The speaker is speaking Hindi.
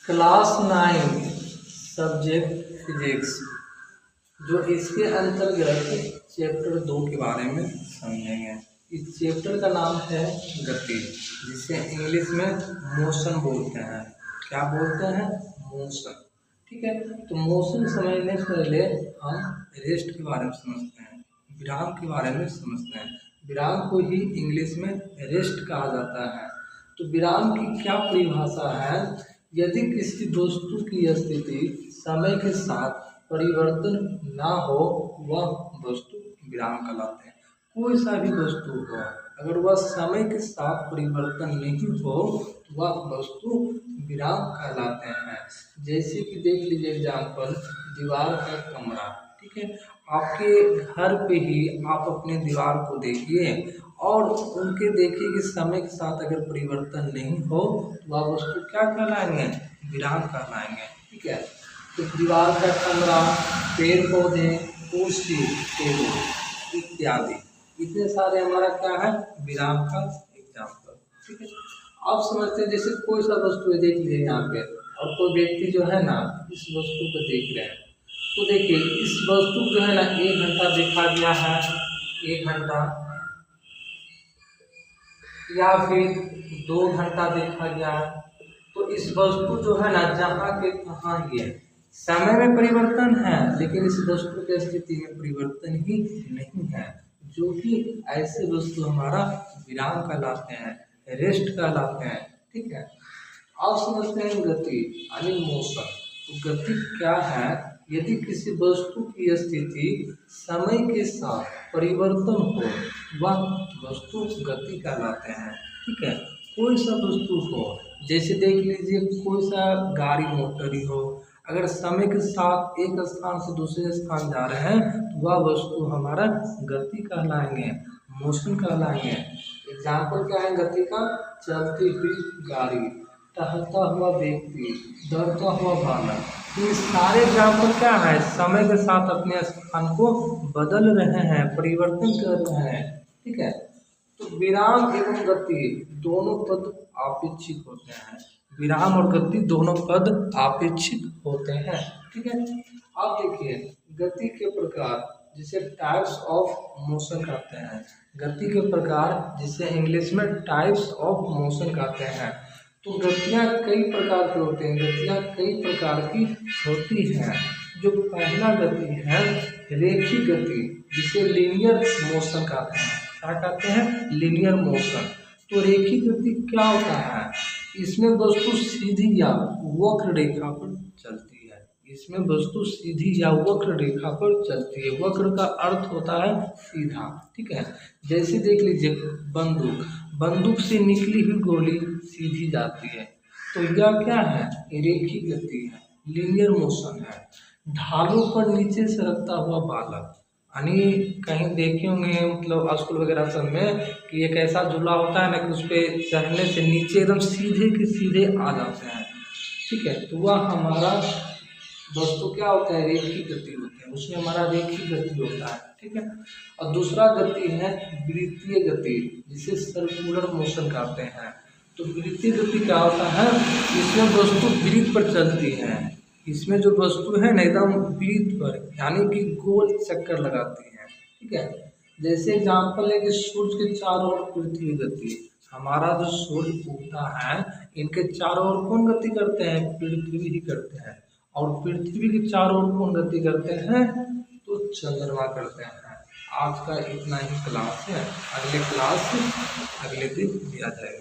क्लास 9 सब्जेक्ट फिजिक्स, जो इसके अंतर्गत चैप्टर 2 के बारे में समझेंगे। इस चैप्टर का नाम है गति, जिसे इंग्लिश में मोशन बोलते हैं। क्या बोलते हैं? मोशन। ठीक है, तो मोशन समझने से पहले हम रेस्ट के बारे में समझते हैं, विराम के बारे में समझते हैं। विराम को ही इंग्लिश में रेस्ट कहा जाता है। तो विराम की क्या परिभाषा है? यदि किसी वस्तु की स्थिति समय के साथ परिवर्तन ना हो, वह वस्तु विराम कहलाते हैं। कोई सा भी वस्तु हो, अगर वह समय के साथ परिवर्तन नहीं हो तो वह वस्तु विराम कहलाते हैं। जैसे कि देख लीजिए एग्जाम्पल, दीवार का कमरा। ठीक है, आपके घर पे ही आप अपने दीवार को देखिए और उनके देखिए कि समय के साथ अगर परिवर्तन नहीं हो तो वह वस्तु क्या कहलाएंगे? विराम कहलाएंगे। ठीक है, तो दीवार का कमरा, पेड़ पौधे, कुर्सी, टेबल इत्यादि, इतने सारे हमारा क्या है? विराम का एग्जाम्पल। ठीक है, आप समझते हैं जैसे कोई सा वस्तु है, देख लीजिए यहाँ पे, और कोई व्यक्ति जो है ना इस वस्तु को देख रहे हैं, तो देखिए इस वस्तु जो है ना 1 घंटा देखा गया है, 1 घंटा या फिर 2 घंटा देखा गया है। तो इस वस्तु जो है ना जहाँ के तहाँ ही है, समय में परिवर्तन है लेकिन इस वस्तु की स्थिति में परिवर्तन ही नहीं है, जो कि ऐसे वस्तु हमारा विराम कहलाते हैं, रेस्ट कहलाते हैं। ठीक है, आप समझते हैं गति यानी मोशन। तो गति क्या है? यदि किसी वस्तु की स्थिति समय के साथ परिवर्तन हो, वह वस्तु गति कहलाते हैं। ठीक है, कोई सा वस्तु हो, जैसे देख लीजिए कोई सा गाड़ी मोटर ही हो, अगर समय के साथ एक स्थान से दूसरे स्थान जा रहे हैं तो वह वस्तु हमारा गति कहलाएंगे, मोशन कहलाएंगे। एग्जाम्पल क्या है गति का? चलती हुई गाड़ी, टहलता हुआ व्यक्ति, दौड़ता हुआ बालक। ये सारे एग्जाम्पल क्या है? समय के साथ अपने स्थान को बदल रहे हैं, परिवर्तन कर रहे हैं। ठीक है, तो विराम एवं गति दोनों पद आपेक्षिक होते हैं। विराम और गति दोनों पद आपेक्षिक होते हैं। ठीक है, आप देखिए गति के प्रकार जिसे टाइप्स ऑफ मोशन कहते हैं। गति के प्रकार जिसे इंग्लिश में टाइप्स ऑफ मोशन कहते हैं। तो गतियाँ कई प्रकार के होते हैं, गतियाँ कई प्रकार की होती हैं। जो पहला गति है रेखी गति, जिसे लीनियर मोशन कहते हैं। क्या कहते हैं? Linear motion. तो रेखी गति क्या होता है? इसमें वस्तु सीधी या वक्र रेखा पर चलती है। इसमें वस्तु सीधी या वक्र रेखा पर चलती है। वक्र का अर्थ होता है सीधा। ठीक है, जैसे देख लीजिए बंदूक, बंदूक से निकली हुई गोली सीधी जाती है, तो यह क्या है? रेखी गति है, लीनियर मोशन है। ढालों पर नीचे सरकता हुआ बालक, यानी कहीं देखे होंगे मतलब स्कूल वगैरह सब में कि एक ऐसा झूला होता है ना कि उस पर चढ़ने से नीचे एकदम सीधे के सीधे आ जाते हैं। ठीक है, तो वह हमारा वस्तु क्या होता है? रेखी गति होती है, उसमें हमारा रेखी गति होता है। ठीक है, और दूसरा गति है वृत्तीय गति, जिसे सर्कुलर मोशन कहते हैं। तो वृत्तीय गति क्या होता है? इसमें वस्तु वृत्त पर चलती है। इसमें जो वस्तु है ना एकदम वृत्त पर, यानी कि गोल चक्कर लगाती है। ठीक है, जैसे एग्जाम्पल है कि सूर्य के चारों ओर पृथ्वी गति। हमारा जो सूर्य उगता है, इनके चारों ओर कौन गति करते हैं? पृथ्वी ही करते हैं। और पृथ्वी के चारों ओर कौन गति करते हैं? तो चंद्रमा करते हैं। आज का इतना ही क्लास है, अगले क्लास अगले दिन दिया जाएगा।